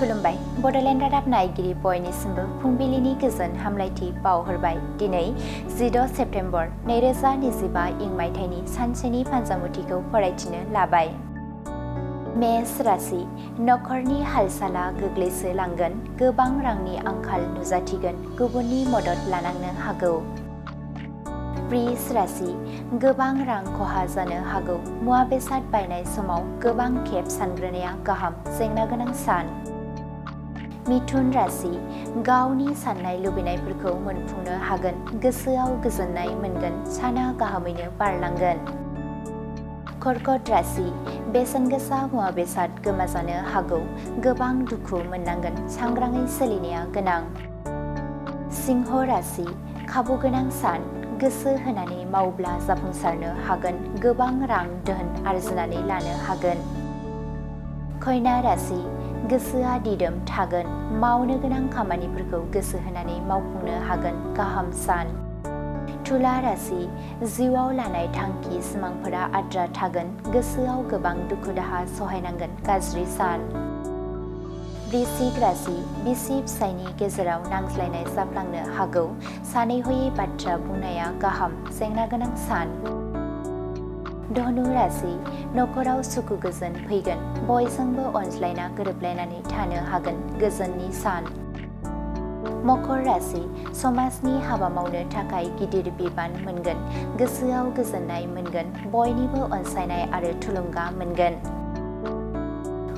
खुलुमबाय बडलेण्ड रादाब नायगिरि बयनिसिमबो फुंबिलिनि गोजोन हामलायथि बावहरबाय। दिनै 16 सेप्तेम्बर 2025 इं मायथाइनि सानसेनि फानजामुथिखौ फरायथिनो लाबाय। मेष राशि नखरनि हालसाला गोग्लैसोलांगोन, गोबां रांनि आंखाल नुजाथिगोन, गुबुननि मदद लानांनो हागौ। वृष राशि गोबां रां खहा जानो हागौ, मुवा बेसाद बायनाय समाव गोबां खेब सानग्रोनाया गाहाम, जेंना गोनां सान। मिथुन राशि गावनि साननाय लुबैनायफोरखौ मोनफुंनो हागोन, गोसोआव गोजोननाय मोनगोन, साना गाहामैनो बारलांगोन। कर्कट राशि बेसेन गोसा मुवा बेसाद गोमाजानो हागौ, गोबां दुखु मोननांगोन, सांग्राङै सोलिनाया गोनां। सिंह राशि खाबु गोनां सान, गोसो होनानै मावब्ला जाफुंसारनो हागोन, गोबां रां धोन आरजिनानै लानो हागोन। कन्या राशि गोसोआ दिदोम थागोन, मावनो गोनां खामानिफोरखौ गोसो होनानै मावफुंनो हागोन, गाहाम सान। तुला राशि जिउआव लानाय थांखि सिमांफोरा आद्रा थागोन, गोसोआव गोबां दुखु दाहा सहायनांगोन, गाज्रि सान। वृश्चिक राशि बिसि फिसायनि गेजेराव नांज्लायनाय जाफ्लांनो हागौ, सानै हयै बाथ्रा बुंनाया गाहाम, जेंना गोनां सान। धनु राशि नखराव सुखु गोजोन फैगोन, बयजोंबो अनज्लायना गोरोबलायनानै थानो हागोन, गोजोननि सान। मकर राशि समाजनि हाबा मावनो थाखाय गिदिर बिबान मोनगोन, गोसोआव गोजोननाय मोनगोन, बयनिबो अनसायनाय आरो थुलुंगा मोनगोन।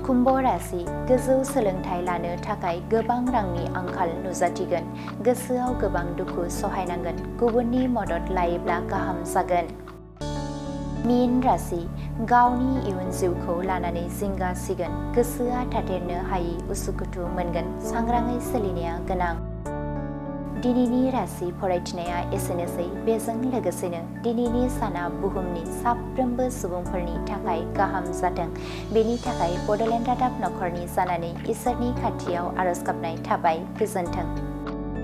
कुम्भ राशि गोजौ सोलोंथाइ लानो थाखाय गोबां रांनि आंखाल नुजाथिगोन, गोसोआव गोबां दुखु सहायनांगोन, गुबुननि मदद लायोब्ला गाहाम जागोन। मीन राशि गावनि इयुन जिउखौ लानानै जिंगा सिगोन, गोसोआ थाथेरनो हायै उसुखुथु मोनगोन, सांग्राङै सोलिनाया गोनां। दिनैनि राशि फरायथिनाया एसेनोसै। बेजों लोगोसेनो दिनैनि साना बुहुमनि साफ्रोमबो सुबुंफोरनि थाखाय गाहाम जाथों, बेनि थाखाय बडलेण्ड रादाब नखरनि जानानै इसोरनि खाथियाव आरज गाबनाय थाबाय। गोजोन्थों।